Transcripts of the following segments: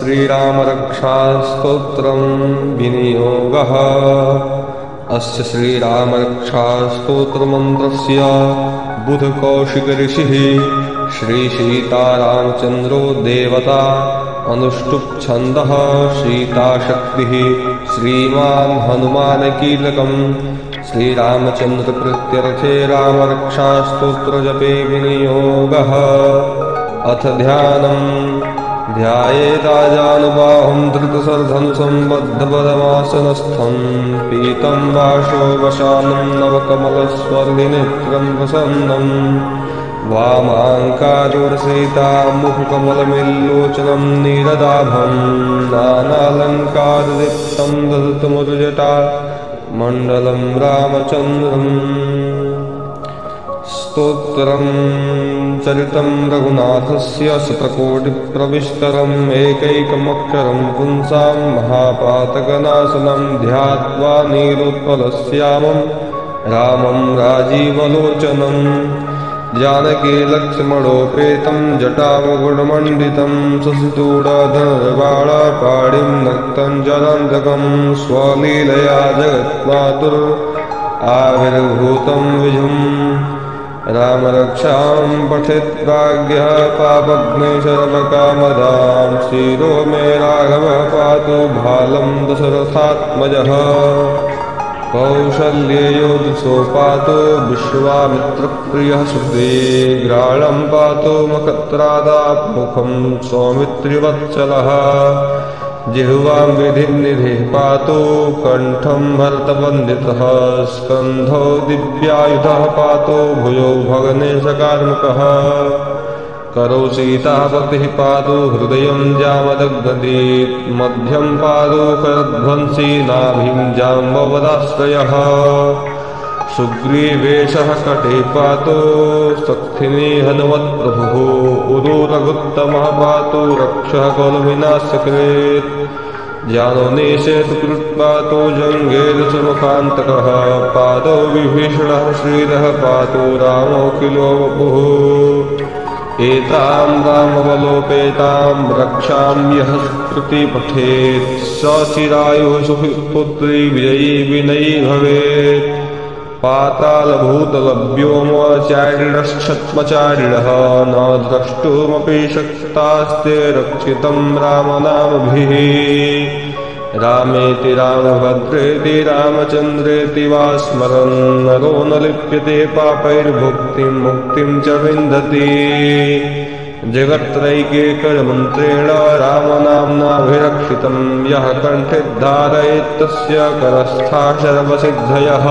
श्रीरामरक्षास्तोत्रं विनियोगः। अस्य श्रीरामरक्षास्तोत्रमन्त्रस्य बुधकौशिकऋषिः श्रीसीतारामचन्द्रो देवता, अनुष्टुप् छन्दः सीताशक्तिः, श्रीमान् हनुमानकीलकम्। श्रीरामचन्द्रप्रीत्यर्थे रामरक्षास्तोत्रजपे विनियोगः। अथ ध्यानम्। ध्यायेदाजानुबाहुं धृतसरधनुसम्बद्धपदमासनस्थं, पीतं वाशोवशानं नवकमलस्वर्णिनेत्रं प्रसन्नं, वामाङ्कारुरसहितां मुखकमलमिल्लोचनं नीरदाभं, नानालङ्कारदीप्तं दधतमुरुजटा मण्डलं रामचन्द्रम्। स्तोत्रं चरितं रघुनाथस्य शतकोटिप्रविष्टरम्, एकैकमक्षरं पुंसां महापातकनाशनं, ध्यात्वा नीलोत्पलश्यामं रामं राजीवलोचनं, जानकी लक्ष्मणोपेतं जटामुकुटमण्डितं, शशिचूडाधरबाणापाणिं नक्तं जलान्तकं, स्वलीलया जगन्मातुर् आविर्भूतं विभुम्। रामरक्षां पठेत् प्राज्ञः पापघ्नेशरवकामदां, शिरो मे राघवः पातु भालं दशरथात्मजः, कौसल्येयो दिशो पातु विश्वामित्रप्रियः सुते, ग्राणं पातु मखत्रादात्मुखं सौमित्रिवत्सलः, जिह्वां विधिनिधिः पातु कण्ठं भरतवन्दितः, स्कन्धौ दिव्यायुधः पातु भुजौ भगनेशकार्मुकः, करौ सीतापतिः पातु हृदयं जामदग्धदीप्, मध्यं पातु करध्वंसी नाभिं जाम्बवदाश्रयः, सुग्रीवेशः कटे पातु सख्थिनी हनुमत्प्रभुः, उरुरघुत्तमः पातु रक्षः कौलविनाशकृत्, जानोनीशेतुकृत् पातु जङ्गेरसमुखान्तकः, पादौ विभीषणः श्रीरः पातु रामोऽखिलो वपुः, एतां रामवलोपेतां रक्षां यः स्तुति पठेत्, स चिरायुः सुपुत्री विजयी विनयी भवेत्, पातालभूतलव्योमचारिणश्छद्मचारिणः, न द्रष्टुमपि शक्तास्ते रक्षितं रामनामभिः, रामेति रामभद्रेति रामचन्द्रेति वा स्मरन्, नरो न लिप्यते पापैर्भुक्तिं मुक्तिं च विन्दति, जगत्त्रैकेकमन्त्रेण रामनाम्नाभिरक्षितं, यः कण्ठे धारयेत् तस्य करस्था सर्वसिद्धयः,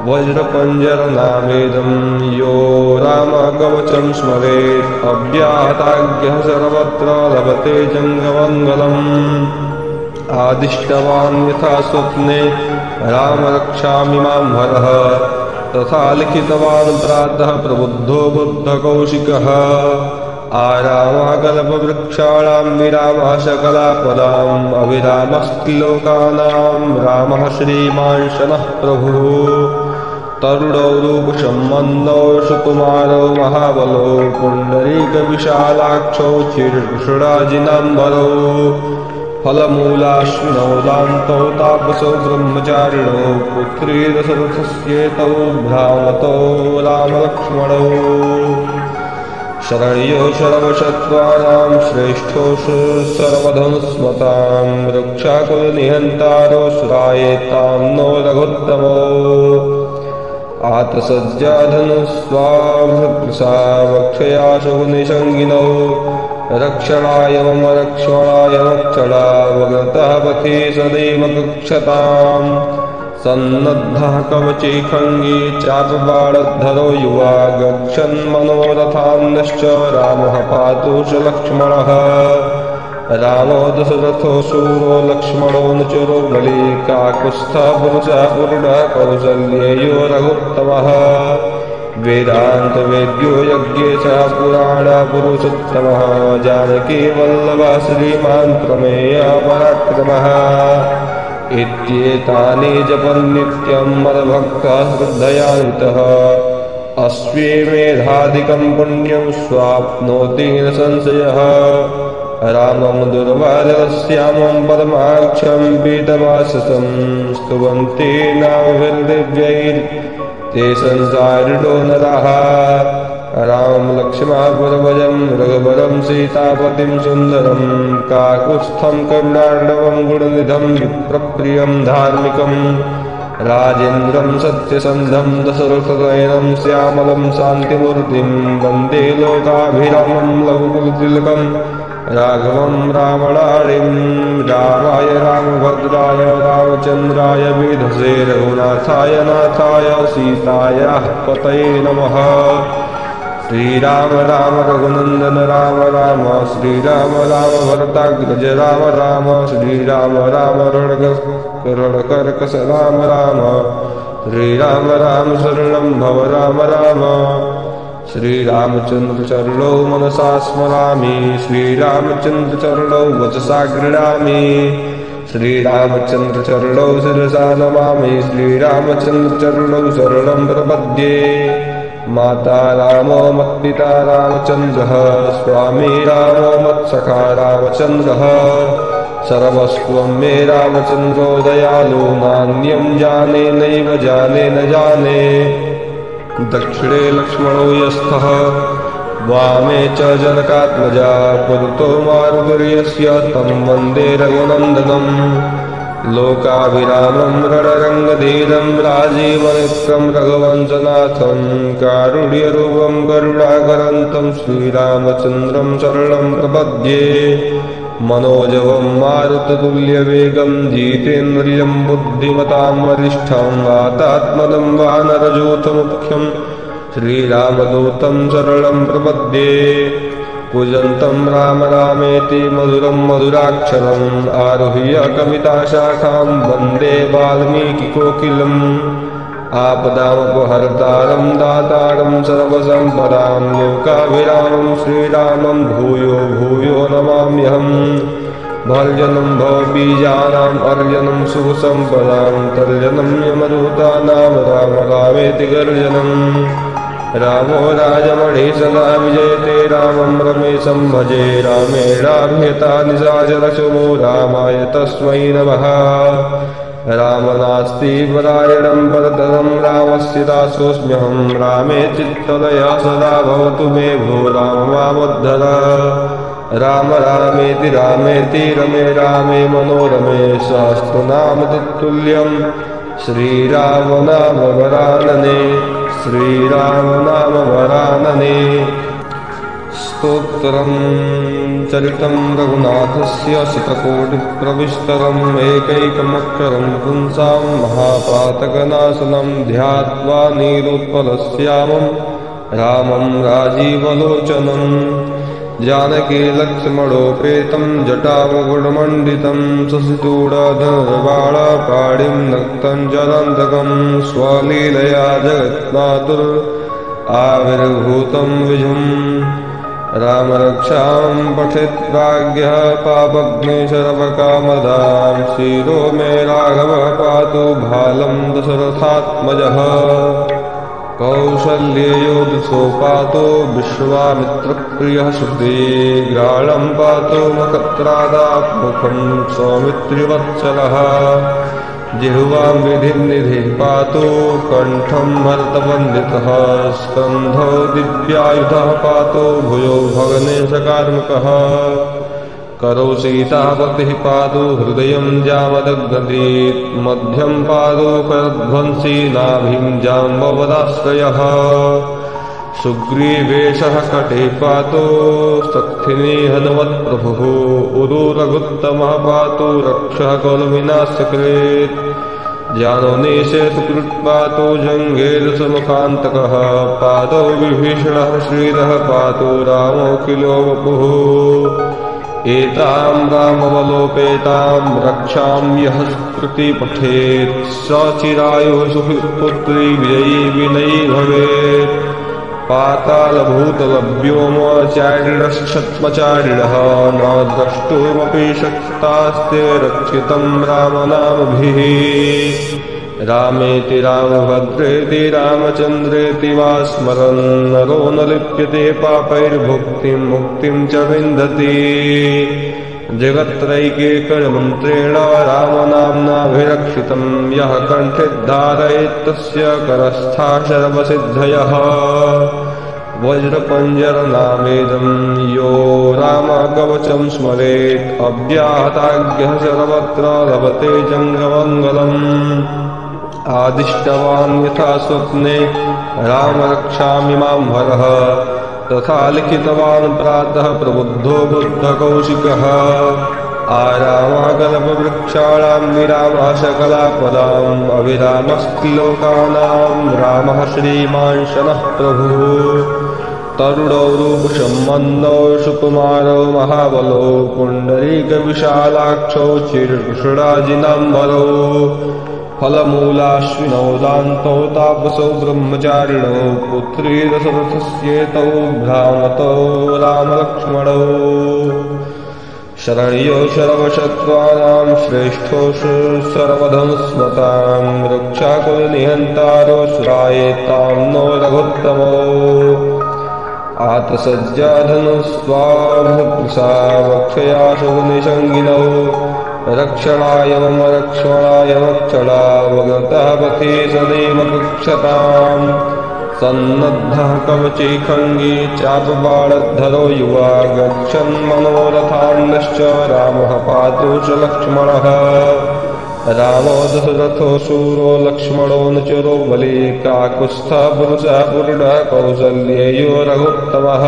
वज्रपञ्जरनामेदं यो रामकवचं स्मरेत्, अव्याहताज्ञः सर्वत्र लभते जङ्गमङ्गलम्, आदिष्टवान् यथा स्वप्ने रामरक्षामिमां हरः, तथा लिखितवान् प्रातः प्रबुद्धो बुद्धकौशिकः, आरामाकल्पवृक्षाणां विरामः सकलाफलाम्, अविरामस्त्रिलोकानां रामः श्रीमान् शनः प्रभुः, तरुणौ रूपसम्बन्धौ सुकुमारौ महाबलौ, पुण्डरीकविशालाक्षौ चिरकृष्णाजिनाम्बरौ, फलमूलाश्विनौ दान्तौ तापसौ ब्रह्मचारिणौ, पुत्री दशरथस्येतौ भ्रामतौ रामलक्ष्मणौ, शरण्यो सर्वशत्रूणां श्रेष्ठो सर्वधनुस्मतां, रक्षाकुलनिहन्तारो सुरायेतां नो रघुत्तमो, आतसज्जाधनुस्वाभृत्सा वक्षया शुभनिषङ्गिनौ, रक्षणाय मम रक्षणाय मक्षणा, वग्रतः पथि सदैव कक्षताम्, सन्नद्धः कवची खङ्गी चापबाणद्धरो युवा, गच्छन्मनोरथान्यश्च रामः पातु च लक्ष्मणः, रामो दशरथो शूरो लक्ष्मणो नुचरो बली, काकुत्स्थः पुरुषः पूर्णः कौसल्येयो रघुत्तमः, वेदान्तवेद्यो यज्ञेशः पुराणपुरुषोत्तमः, जानकी वल्लभः श्रीमान् प्रमेयः पराक्रमः, इत्येतानि जपन्नित्यं मद्भक्तः श्रद्धयान्वितः, अस्वे मेधाधिकं पुण्यं स्वाप्नोति न संशयः, रामं दुर्वादरश्यामं परमाक्षं पीतवाससं स्तुवन्ति नामभिर्दिव्यैर्ते संसारिणो नरः रामं लक्ष्मणपूर्वजं रघुवरं सीतापतिं सुन्दरं काकुत्स्थं करुणार्णवं गुणनिधं विप्रप्रियं धार्मिकं राजेन्द्रं सत्यसन्धं दशरथनयनं श्यामलं शान्तिमूर्तिं वन्दे लोकाभिरामं लघुकुलतिलकं राघवं रावणारिं रामाय रामभद्राय रामचन्द्राय वेधसे रघुनाथाय नाथाय सीतायाः पतये नमः। श्रीराम राम रघुनन्दन राम राम श्रीराम राम भरताग्रज राम राम श्रीराम राम रणकर्कश राम राम श्रीराम राम शरणं भव राम राम श्रीरामचन्द्र चरणौ मनसा स्मरामि श्रीरामचन्द्र चरणौ वचसा गृह्णामि श्रीरामचन्द्र चरणौ शिरसा नमामि श्रीरामचन्द्र चरणौ शरणं प्रपद्ये माता रामो मत्पिता रामचन्द्रः स्वामी रामो मत्सखा रामचन्द्रः सर्वस्त्वं मे रामचन्द्रो दयालु नान्यं जाने नैव जाने न जाने दक्षिणे लक्ष्मणो यस्थः वामे च जनकात्मजा पुरतो मारुतर्यस्य तं वन्दे रघुनन्दनं लोकाभिरामं रणरङ्गधीरं राजीवनेत्रं रघुवंशनाथं कारुण्यरूपं करुणाकरन्तं श्रीरामचन्द्रं शरणं प्रपद्ये मनोजवं मारुततुल्यवेगं जितेन्द्रियं बुद्धिमतां वरिष्ठं वातात्मनं वानरयूथमुख्यं श्रीरामदूतं शरणं प्रपद्ये कूजन्तं राम रामेति मधुरं मधुराक्षरम् आरुह्य कविताशाखां वन्दे वाल्मीकिकोकिलम् आपदामपहर्तारं दातारं सर्वसम्पदां लोकाभिरामं श्रीरामं भूयो भूयो नमाम्यहम् भर्जनं भवबीजानाम् अर्जनं सुखसम्पदां तर्जनं यमदूतानां राम रामेति गर्जनम् रामो राजमणि सदा विजयते रामं रमेशं भजे रामेणाभिहता निशाचरशुभो रामाय तस्मै नमः राम नास्ति परायणं परतरं रामस्य दासोऽस्म्यहं रामे चित्तलया सदा भवतु मे भो राम मामुद्धर राम रामेति रामेति रमे रामे मनोरमे सहस्रनाम तत्तुल्यं श्रीराम नाम वरानने श्रीराम नाम वरानने स्तोत्रं चरितं रघुनाथस्य शतकोटिप्रविष्टरम् एकैकमक्षरं पुंसां महापातकनाशनं ध्यात्वा नीलोत्पलश्यामं रामं राजीवलोचनम् जानकी लक्ष्मणोपेतं जटामुकुटमण्डितं शशिचूडधनुर्बाणपाणिं नक्तं जलान्तकं स्वलीलया जगन्नाथुर् आविर्भूतं विभुम् रामरक्षां पठेत् प्राज्ञः पापघ्नेशरवकामदां शिरो मे राघवः पातु भालं दशरथात्मजः कौसल्ययोधसो पातो विश्वामित्रप्रियः सुग्रीवग्राणं पातो नखत्रादात्मुखं सौमित्रिवत्सलः जिह्वां विधिनिधिः पातो कण्ठं भरतवन्दितः स्कन्धौ दिव्यायुधः पातो भुजौ भगनेशकार्मुकः करौ सीतापतिः पादो हृदयं जामदग्धीत् मध्यं पादो करध्वंसी नाभिं जाम्बवदाश्रयः सुग्रीवेशः कटे पातो सत्थिनी हनुमत्प्रभुः उरुरघुत्तमः पातो रक्षः कौलविनाशकृत् जानोनीशेतुकृत्पातो जङ्घेरसमुखान्तकः पादौ विभीषणः श्रीरः पातो रामोऽखिलो वपुः एतां रामवलोपेतां रक्षां यः स्मृति पठेत् स चिरायुः सुपुत्री विजयी विनयी भवेत् पातालभूतलव्योमचारिणश्छद्मचारिणः न द्रष्टुमपि शक्तास्ते रक्षितं रामनामभिः रामेति रामभद्रेति रामचन्द्रेति वा स्मरन् नरो न लिप्यते पापैर्भुक्तिं मुक्तिं च विन्दति जगत्त्रैकेकमन्त्रेण रामनाम्नाभिरक्षितं यः कण्ठे धारयेत् तस्य करस्था सर्वसिद्धयः वज्रपञ्जरनामेदं यो रामकवचं स्मरेत् अव्याहताज्ञः सर्वत्र लभते जङ्गमङ्गलम् आदिष्टवान् यथा स्वप्ने राम रक्षामि मां हरः तथा लिखितवान् प्रातः प्रबुद्धो बुद्धकौशिकः आरामाकल्पवृक्षाणां विरामः सकलापदाम् अविरामस्ति लोकानां रामः श्रीमान् शनः प्रभुः तरुणौ रूपसम्मन्नौ सुकुमारौ महाबलौ पुण्डरीकविशालाक्षौ चिरकृष्णाजिनाम्बरौ फलमूलाश्विनौ दान्तौ तापसौ ब्रह्मचारिणौ पुत्री दशरथस्येतौ भ्रामतौ रामलक्ष्मणौ शरण्यो सर्वशत्रूणां श्रेष्ठो सर्वधनुस्मतां रक्षाकुलनिहन्तारो सुरायेतां नो रघुत्तमो आतसज्जाधनुस्वाभृसा वक्षया शुभनिषङ्गिनौ रक्षणाय मम रक्ष्मणाय मक्षणावगतः पथि सदैव पृक्षताम् सन्नद्धः कवची खङ्गी चापबाणद्धरो युवा गच्छन् मनोरथान्नश्च रामः पातु च लक्ष्मणः रामो दशरथो शूरो लक्ष्मणो नुचरो बली काकुत्स्थः पुरुषः पूर्णः कौसल्येयो रघुत्तमः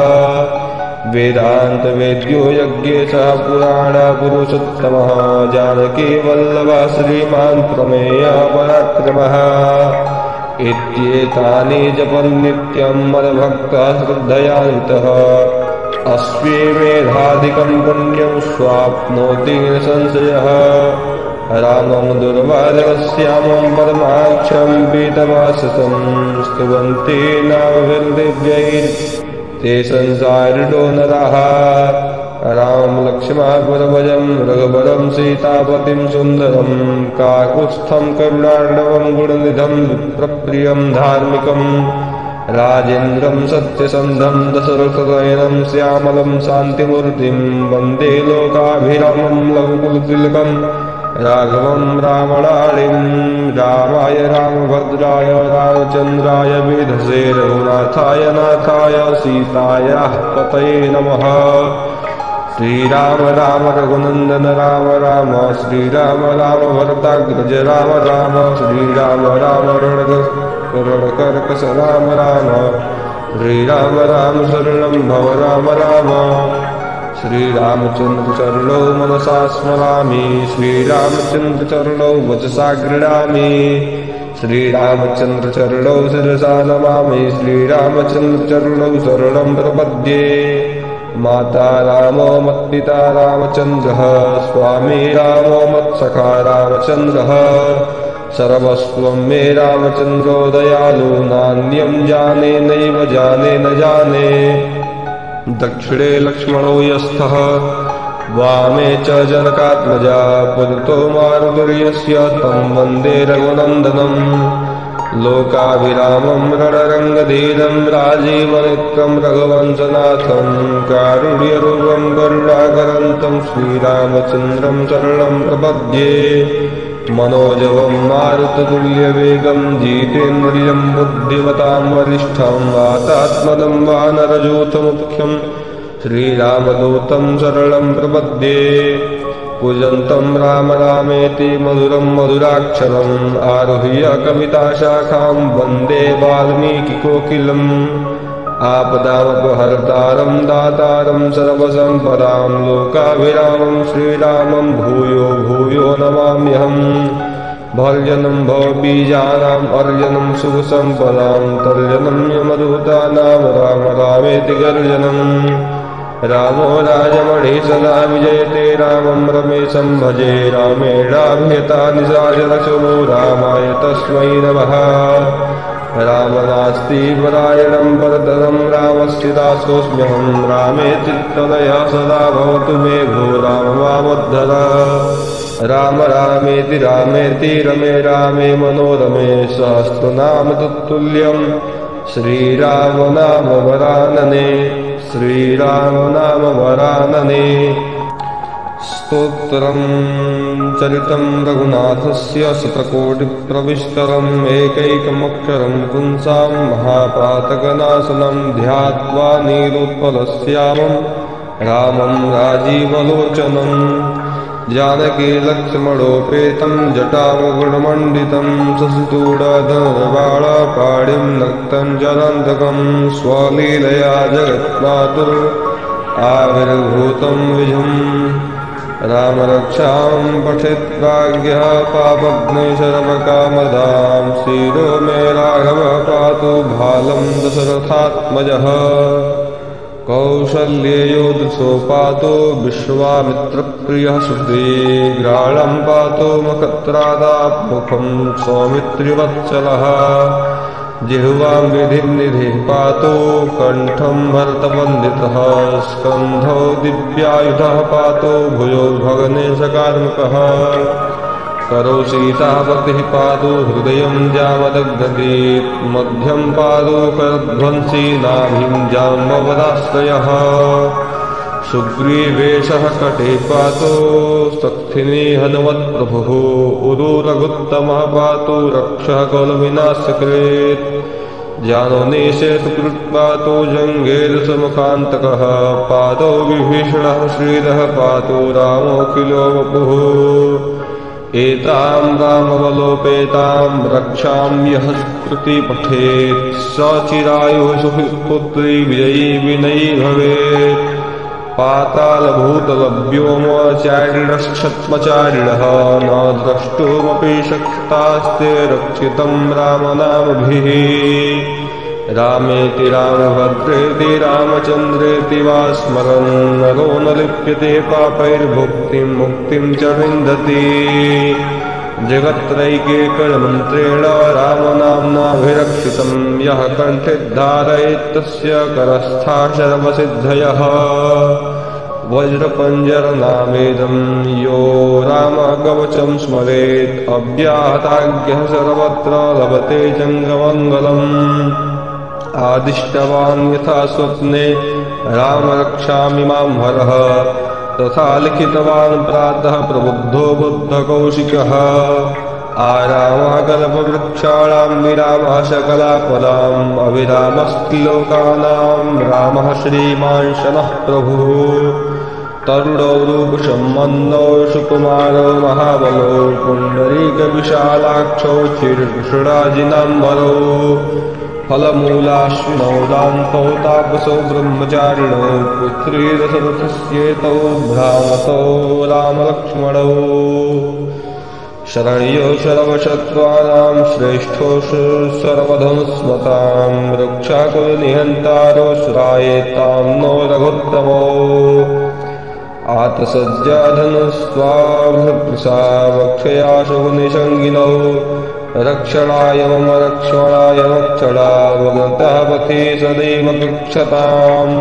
वेदान्तवेद्यो यज्ञेशः पुराणपुरुषोत्तमः जानकी वल्लभः श्रीमान् प्रमेयः पराक्रमः इत्येतानि जपन् नित्यं मद्भक्तः श्रद्धयान्वितः अश्वमेधाधिकं पुण्यं स्वाप्नोति न संशयः रामं दुर्वादश्यामं परमाक्षं पीतवाससं स्तुवन्ति नामभिर्दिव्यैर्ते संसारिणो नरः रामं लक्ष्मणपुरभजं रघुवरं सीतापतिं सुन्दरं काकुत्स्थं करुणार्णवं गुणनिधं विप्रप्रियं धार्मिकं राजेन्द्रं सत्यसन्धं दशरथनयनं श्यामलं शान्तिमूर्तिं वन्दे लोकाभिरामं लघुकुलतिलकं राघवं रामणाळिं रामाय रामभद्राय रामचन्द्राय वेधसे रघुनाथाय नाथाय सीतायाः पतये नमः श्रीराम राम रघुनन्दन राम राम श्रीराम राम भरताग्रज राम राम श्रीराम राम रणकर्कश राम राम श्रीराम राम शरणं भव राम राम श्रीरामचन्द्रचरणौ मनसा स्मरामि श्रीरामचन्द्रचरणौ वचसा गृह्णामि श्रीरामचन्द्रचरणौ शिरसा नमामि श्रीरामचन्द्रचरणौ शरणं प्रपद्ये माता रामो मत्पिता रामचन्द्रः स्वामी रामो मत्सखा रामचन्द्रः सर्वस्वं मे रामचन्द्रो दयालु नान्यं जाने नैव जाने न जाने दक्षिणे लक्ष्मणो यस्थः वामे च जनकात्मजा पुरतो मारुतुर्यस्य तं वन्दे रघुनन्दनम् लोकाभिरामं रणरङ्गधीरं राजीवनेत्रं रघुवंशनाथं कारुण्यरूपं करुणाकरन्तं श्रीरामचन्द्रं शरणं प्रपद्ये मनोजवं मारुततुल्यवेगं जितेन्द्रियं बुद्धिमतां वरिष्ठं वातात्मनं वानरयूथमुख्यं श्रीरामदूतं शरणं प्रपद्ये पूजन्तं राम रामेति मधुरं मधुराक्षरम् आरुह्य कविताशाखां वन्दे वाल्मीकिकोकिलम् आपदामपहर्तारं दातारं सर्वसम्पदां लोकाभिरामं श्रीरामं भूयो भूयो नमाम्यहम् भर्जनं भवबीजानाम् अर्जनं सुखसम्पदां तर्जनं यमदूतानां राम रामेति गर्जनम् रामो राजमणि सदा विजयते रामं रमेशं भजे रामेणाभियता निशाचरशुभो रामाय तस्मै नमः राम नास्ति परायणं परतरं रामस्य दासोऽस्म्यहं रामे चित्तलयः सदा भवतु मे भो राम मामुद्धर राम रामेति रामेति रमे रामे मनोरमे सहस्रनाम तत्तुल्यम् श्रीराम नाम वरानने श्रीराम नाम वरानने। स्तोत्रम् चरितं रघुनाथस्य शतकोटिप्रविष्टरम् एकैकमक्षरं पुंसां महापातकनाशनं ध्यात्वा नीलोत्पलश्यामं रामं राजीवलोचनम्। जानकी लक्ष्मणोपेतं जटामुकुटमण्डितं शशिचूडाधरबाणपाणिं नक्तं जलन्धकं स्वलीलया जगन्नाथुः आविर्भूतं विभुम्। रामरक्षां पठेत् प्राज्ञः पापघ्नैशरवकामदां शिरो मे राघवः पातु भालं दशरथात्मजः। कौसल्ययोधसो पातो विश्वामित्रप्रियः सुग्रीवग्राणं पातो मखत्रादात्मुखं सौमित्रिवत्सलः। जिह्वां विधिनिधिः पातो कण्ठं भरतवन्दितः स्कन्धौ दिव्यायुधः पातो भुजो भगनेशकार्मुकः। करो सीतापतिः पादो हृदयं जामदग्धदीत् मध्यं पादो करध्वंसी नाभिं जाम्बवदाश्रयः। सुग्रीवेशः कटे पातो सत्थिनी हनुमत्प्रभुः उरुरघुत्तमः पातो रक्षः कुलविनाशकृत्। जानोनेशेतु कृत्पातो जङ्गेरसमुखान्तकः पादो विभीषणः श्रीरः पातो रामोऽखिलो वपुः। एतां रामवलोपेतां रक्षां यः स्मृति पठेत् स चिरायुः सुपुत्री विजयी विनयी भवेत्। पातालभूतलव्योमचारिणश्छद्मचारिणः न द्रष्टुमपि शक्तास्ते रक्षितं रामनामभिः। रामेति रामभद्रेति रामचन्द्रेति वा स्मरन् नरो न लिप्यते पापैर्भुक्तिं मुक्तिं च विन्दति। जगत्त्रैकेकमन्त्रेण रामनाम्नाभिरक्षितं यः कण्ठे धारयेत् तस्य करस्था सर्वसिद्धयः। वज्रपञ्जरनामेदं यो रामकवचं स्मरेत् अव्याहताज्ञः सर्वत्र लभते जङ्गमङ्गलम्। आदिष्टवान् यथा स्वप्ने राम रक्षामि मां हरः तथा लिखितवान् प्रातः प्रबुद्धो बुद्धकौशिकः। आरामाकल्पवृक्षाणां विरामः सकलाफलाम् अविरामस्त्रिलोकानां रामः श्रीमान् शनः प्रभुः। तरुणौ रूपसम्मन्नौ सुकुमारो महाबलो पुण्डरीकविशालाक्षौ चिरकृष्णाजिनाम्बरौ। फलमूलाश्विनौ दान्तौ तापसौ ब्रह्मचारिणौ पुत्री दशरथस्येतौ भ्रामतौ रामलक्ष्मणौ। शरण्यो सर्वशत्रूणां श्रेष्ठो सर्वधनुस्मतां रक्षाकुलनिहन्तारो श्रायेतां नो रघुत्तमो। आतसज्जाधनुस्वाभृसा वक्षया शुभनिषङ्गिनौ रक्षणाय मम रक्षणाय रक्षणावगतः पथि सदैव गच्छताम्।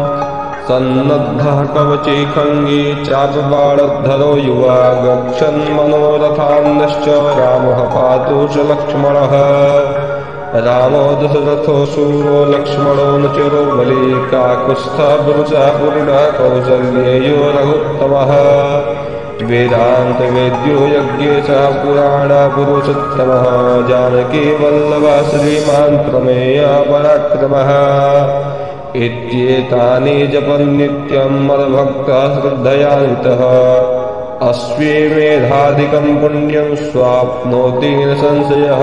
सन्नद्धः कवची खङ्गी चापबाणधरो युवा गच्छन् मनोरथान्नश्च रामः पातु च लक्ष्मणः। रामो दशरथो शूरो लक्ष्मणो न चिरो बली काकुत्स्थः पुरुषः पूर्णः कौसल्येयो रघुत्तमः। वेदान्तवेद्यो यज्ञेशः पुराणपुरुषोत्तमः जानकी वल्लभः श्रीमान् प्रमेयः पराक्रमः। इत्येतानि जपन्नित्यं मद्भक्तः श्रद्धयान्वितः अश्वमेधादिकं पुण्यं स्वाप्नोति न संशयः।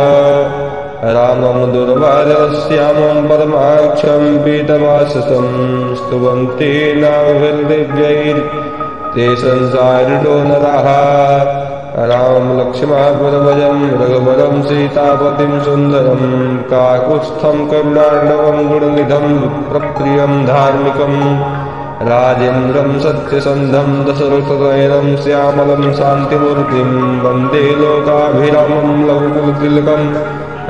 रामं दुर्वादरश्यामं परमाक्षं पीतवाससं स्तुवन्ति नामभिर्दिव्यैर्ते संसारिणो नरः। रामं लक्ष्मणपुरभजं रघुवरं सीतापतिं सुन्दरं काकुत्स्थं करुणार्णवं गुणनिधं विप्रप्रियं धार्मिकं। राजेन्द्रं सत्यसन्धं दशरथनयनं श्यामलं शान्तिमूर्तिं वन्दे लोकाभिरामं लघुकुलतिलकं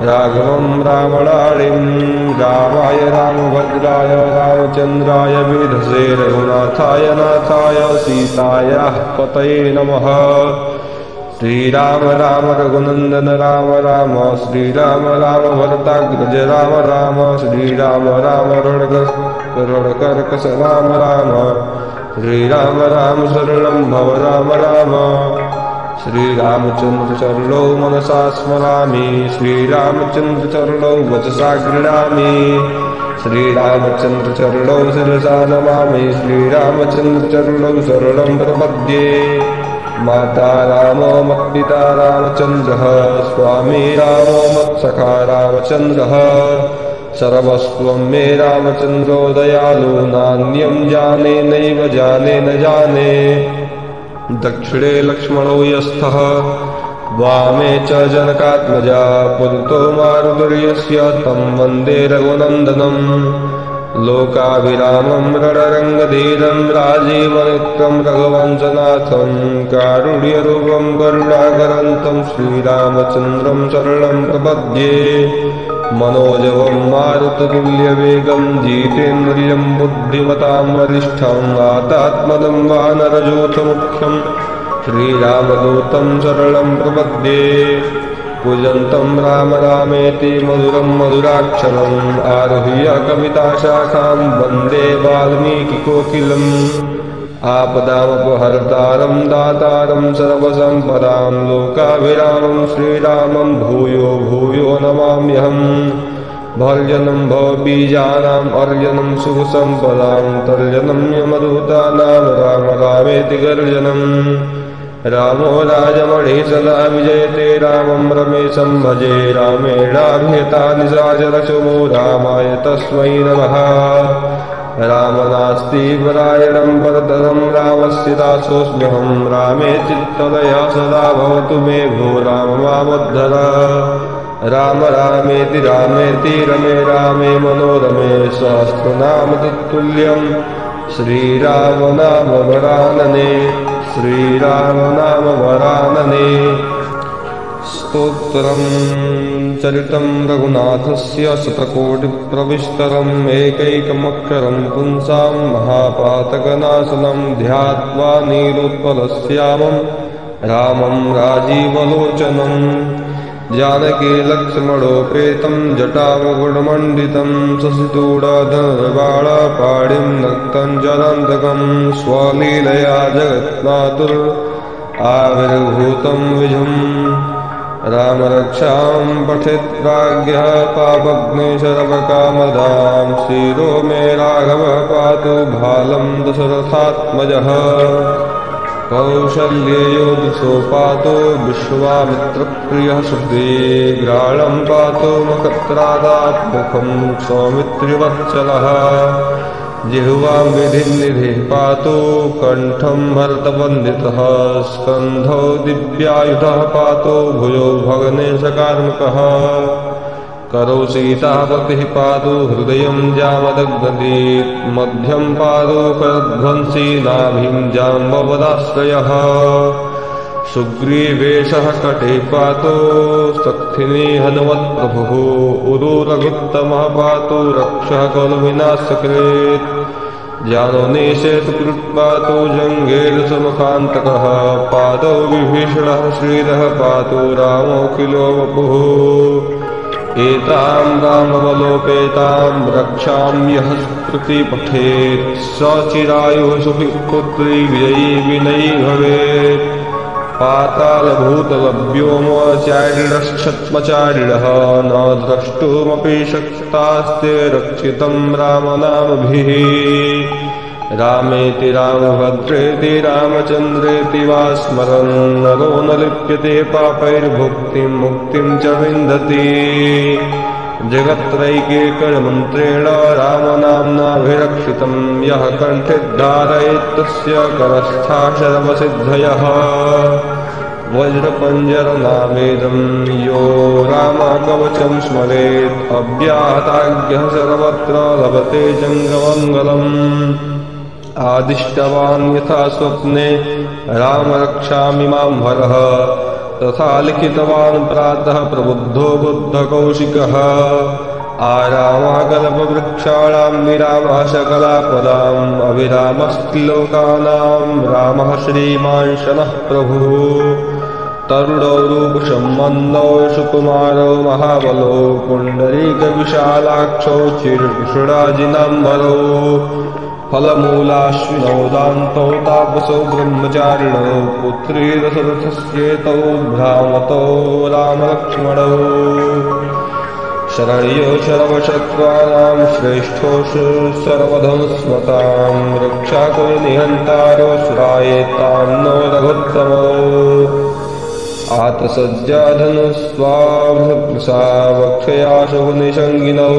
राघवं रावणारिं। रामाय रामभद्राय रामचन्द्राय वेधसे रघुनाथाय नाथाय सीतायाः पतये नमः। श्रीराम राम रघुनंदन राम राम श्रीराम राम भरताग्रज राम राम श्रीराम राम रणकर्कश राम राम श्रीराम राम शरणं भव राम राम श्रीरामचंद्र चरणौ मनसा स्मरामि श्रीरामचंद्र चरणौ वचसा गृह्णामि श्रीरामचंद्र चरणौ शिरसा नमामि श्रीरामचंद्र चरणौ शरणं प्रपद्ये माता रामो मत्पिता रामचंद्रः स्वामी रामो मत्सखा रामचंद्रः सर्वस्वं मे रामचंद्रो दयालु नान्यं जाने नैव जाने न जाने दक्षिणे लक्ष्मणो यस्थः वामे च जनकात्मजा पुरतो मारुतर्यस्य तं वन्दे रघुनन्दनम् लोकाभिरामं रणरङ्गधीरं राजीवनेत्रं रघुवंशनाथं कारुण्यरूपं करुणाकरन्तं श्रीरामचन्द्रं शरणं प्रपद्ये मनोजवं मारुततुल्यवेगं जितेन्द्रियं बुद्धिमतां वरिष्ठं वातात्मनं वानरयूथमुख्यं श्रीरामदूतं शरणं प्रपद्ये कूजन्तं राम रामेति मधुरं मधुराक्षरम् आरुह्य कविताशाखां वन्दे वाल्मीकिकोकिलम् आपदामपहर्तारं दातारं सर्वसम्पदां लोकाभिरामं श्रीरामं भूयो भूयो नमाम्यहम् भर्जनं भवबीजानाम् अर्जनं सुखसम्पदां तर्जनं यमदूतानां राम रामेति गर्जनम् रामो राजमणिः सदा विजयते रामं रमेशं भजे रामेणाभिहिता निशाचरशुभो रामाय तस्मै नमः राम नास्ति परायणं परतरं रामस्य दासोऽस्म्यहं रामे चित्तलयः सदा भवतु मे भो राम मामुद्धर राम रामेति रामेति रमे रामे मनोरमे सहस्रनाम तत्तुल्यं श्रीराम नाम वरानने श्रीराम नाम वरानने स्तोत्रं चरितं रघुनाथस्य शतकोटिप्रविस्तरम् एकैकमक्षरं पुंसां महापातकनाशनं ध्यात्वा नीलोत्पलश्यामं रामं राजीवलोचनम् जानकी लक्ष्मणोपेतं जटामगुणमण्डितं शशितूढधनुर्बाणपाणिं नक्तं जलान्तकं स्वलीलया जगन्नाथुर आविर्भूतं विजम् रामरक्षां पठेत् प्राज्ञः पापग्निशरवकामदां शिरो मे राघवः पातु भालं दशरथात्मजः कौशल्ययोधसो पातो विश्वामित्रप्रियः सुग्रीवग्राणं पातो मखत्रादात्मुखं सौमित्रिवत्सलः जिह्वां विधिनिधिः पातो कण्ठं भरतवन्दितः स्कन्धौ दिव्यायुधः पातो भुजौ भगनेशकार्मुकः करौ सीतापतिः पादौ हृदयं जामदग्नदीप् मध्यं पादौ करध्वंसी नाभिं जाम्बवदाश्रयः सुग्रीवेशः कटे पातो सत्थिनी हनुमत्प्रभुः उरुरघुत्तमः पातो रक्षः खलुविनाशकृत् जानोनीशेतुकृत्पातो जङ्गेरसमुखान्तकः पादौ विभीषणः श्रीरः पातो रामोऽखिलो वपुः एतां रामबलोपेतां रक्षां यः स्मृति पठेत् स चिरायुः सुपुत्री विजयी विनयी भवेत् पातालभूतलव्योमचारिणश्छत्मचारिणः न द्रष्टुमपि शक्तास्ते रक्षितं रामनामभिः रामेति रामभद्रेति रामचन्द्रेति वा स्मरन् नरो न लिप्यते पापैर्भुक्तिं मुक्तिं च विन्दति जगत्रैकेकमन्त्रेण रामनाम्नाभिरक्षितं यः कण्ठे धारयेत् तस्य करस्था सर्वसिद्धयः वज्रपञ्जरनावेदं यो रामकवचं स्मरेत् अव्याहताज्ञः सर्वत्र लभते जङ्गमङ्गलम् आदिष्टवान् यथा स्वप्ने राम रक्षामि मां हरः तथा लिखितवान् प्रातः प्रबुद्धो बुद्धकौशिकः आरामाकल्पवृक्षाणां विरामः सकलापदाम् अविरामस्ति लोकानां रामः श्रीमान् शनः प्रभुः तरुणौ रूपसम्बन्धौ सुकुमारो महाबलो पुण्डरीकविशालाक्षौ चिरकृष्णाजिनाम्बरौ फलमूलाश्विनौ दान्तौ तापसौ ब्रह्मचारिणौ पुत्री दशरथस्येतौ भ्रामतौ रामलक्ष्मणौ शरण्यो सर्वशत्रूणां श्रेष्ठो सर्वधनुस्मतां रक्षाकविनिहन्तारो सुरायेतां नो रघुत्तमो आतसज्जाधनुस्वाभृसा वक्षया शुभनिषङ्गिनौ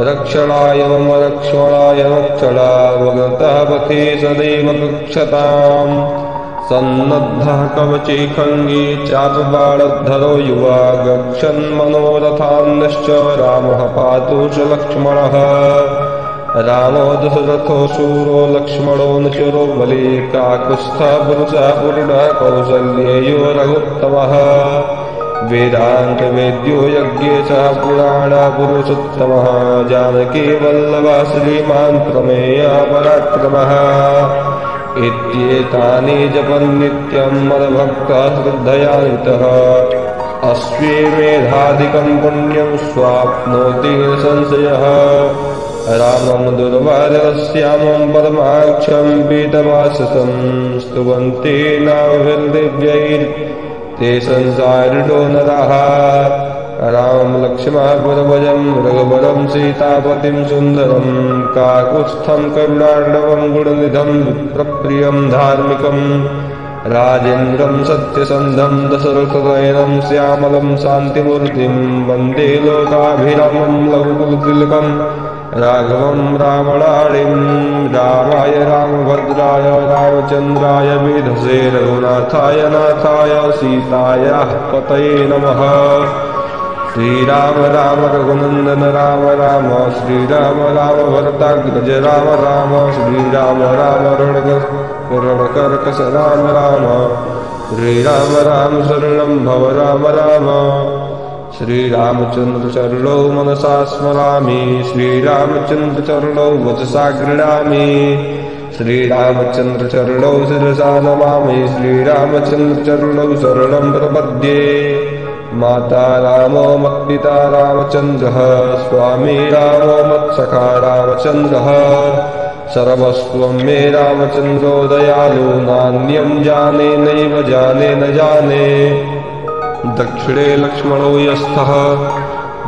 रक्षणाय मम लक्ष्मणाय रक्षणा वगतः पथि सदैव कक्षताम् सन्नद्धः कवची खङ्गी चापबाणद्धरो युवा गच्छन्मनोरथान्नश्च रामः पातु च लक्ष्मणः रामो दशरथो शूरो लक्ष्मणो नुचरो बली काकुत्स्थः पुरुषः पूर्णः कौसल्येयो रघुत्तमः वेदान्तवेद्यो यज्ञेशः पुराणपुरुषोत्तमः जानकी वल्लभः श्रीमान् प्रमेयः पराक्रमः इत्येतानि जपन् नित्यं मद्भक्तः श्रद्धयान्वितः अश्वमेधाधिकं पुण्यं स्वाप्नोति न संशयः रामं दुर्वादरश्यामं परमाक्षं पीतवाससं स्तुवन्ति नाभिर्दिव्यैर्ते संसारिणो नरः रामं लक्ष्मणपुरभजं रघुवरं सीतापतिं सुन्दरं काकुत्स्थं करुणार्णवं गुणनिधं विप्रप्रियं धार्मिकं राजेन्द्रं सत्यसन्धं दशरथनयनं श्यामलं शान्तिमूर्तिं वन्दे लोकाभिरामं लघुकुलतिलकं राघवं रामणारिं रामाय रामभद्राय रामचन्द्राय वेधसे रघुनाथाय नाथाय सीतायाः पतये नमः। श्रीराम राम रघुनंदन राम राम श्रीराम राम भरताग्रज राम राम श्रीराम राम रणकर्कश राम राम श्रीराम राम शरणं भव राम राम श्रीरामचंद्र चरणौ मनसा स्मरामि श्रीरामचंद्र चरणौ वचसा गृह्णामि श्रीरामचंद्र चरणौ शिरसा नमामि श्रीरामचंद्र चरणौ शरणं प्रपद्ये माता रामो मत्पिता रामचन्द्रः स्वामी रामो मत्सखा रामचन्द्रः सर्वस्वं मे रामचन्द्रो दयालु नान्यं जाने नैव जाने न जाने दक्षिणे लक्ष्मणो यस्थः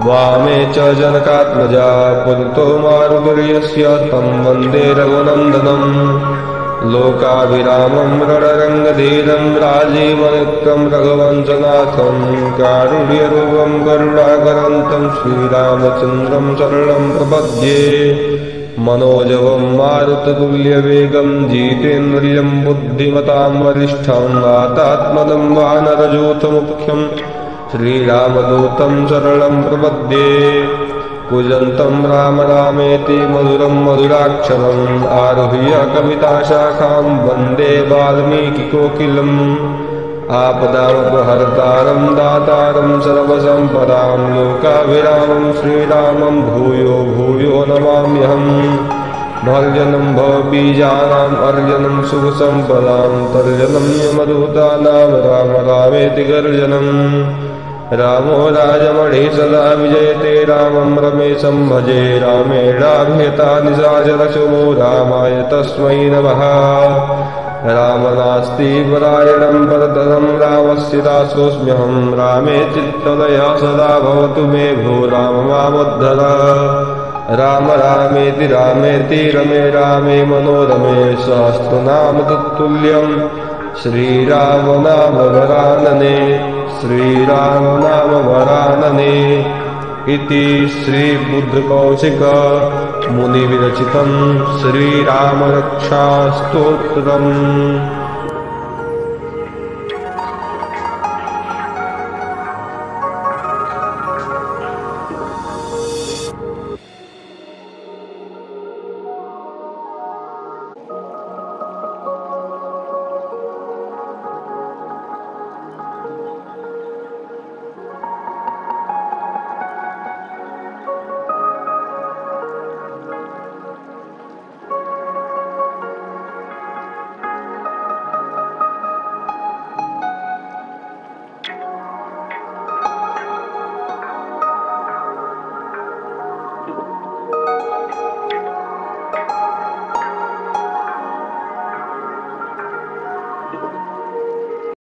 वामे च जनकात्मजा पुरतो मारुतर्यस्य तं वन्दे रघुनन्दनम् लोकाभिरामं रणरङ्गधीरं राजीवनेत्रं रघुवंशनाथं कारुण्यरूपं करुणाकरन्तं श्रीरामचन्द्रं शरणं प्रपद्ये मनोजवं मारुततुल्यवेगं जितेन्द्रियं बुद्धिमतां वरिष्ठं वातात्मनं वानरयूथमुख्यं श्रीरामदूतं शरणं प्रपद्ये कूजन्तं राम रामेति मधुरं मधुराक्षरम् आरुह्य कविताशाखां वन्दे वाल्मीकिकोकिलम् आपदामपहर्तारं दातारं सर्वसम्पदां लोकाभिरामं श्रीरामं भूयो भूयो नमाम्यहम् भर्जनं भवबीजानाम् अर्जनं शुभसम्पदां तर्जनं यमदूतानां राम रामेति गर्जनम् रामो राजमणि सदा विजयते रामं रमेशं भजे रामेणाभिहिता निशाचरशुभो रामाय तस्मै नमः राम नास्ति परायणं परतरं रामस्य दासोऽस्म्यहं रामे चित्तदयः सदा भवतु मे भो राम मामुद्धर राम रामेति रामेति रमे रामे मनोरमे सहस्रनाम तत्तुल्यं श्रीराम नाम वरानने श्रीराम नाम वरानने इति श्रीबुद्धकौशिक मुनिविरचितं श्रीरामरक्षास्तोत्रम्।